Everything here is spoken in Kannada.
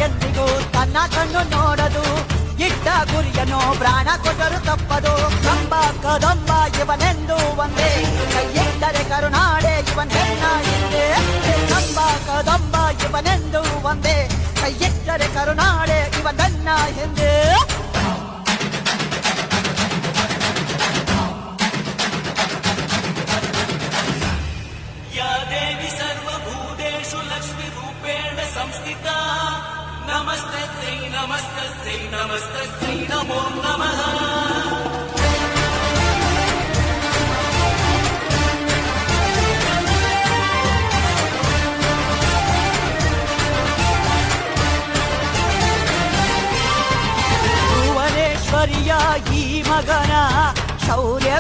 ಎಂದಿಗೂ ತನ್ನ ಕಣ್ಣು ನೋಡದು, ಇಟ್ಟ ಗುರಿಯನ್ನು ಪ್ರಾಣ ಕೊಟ್ಟರು ತಪ್ಪದು. ಕಂಬ ಕದಂಬ ಇವನೆಂದು ಒಂದೇ, ಕೈಯಿಟ್ಟರೆ ಕರುನಾಡೆ ಇವನ್ ಹೆಣ್ಣ ಹಿಂದೆ. ಕಂಬ ಕದಂಬ ಇವನೆಂದು ಒಂದೇ, ಕೈಯಿಟ್ಟರೆ ಕರುನಾಡೆ ಇವನ್ ಹೆಣ್ಣ ಹಿಂದೆ. संस्थिता नमस्तस्यै नमस्तस्यै नमस्तस्यै नमो नमः. ಭುವನೇಶ್ವರಿಯ ಈ ಮಗನ ಶೌರ್ಯ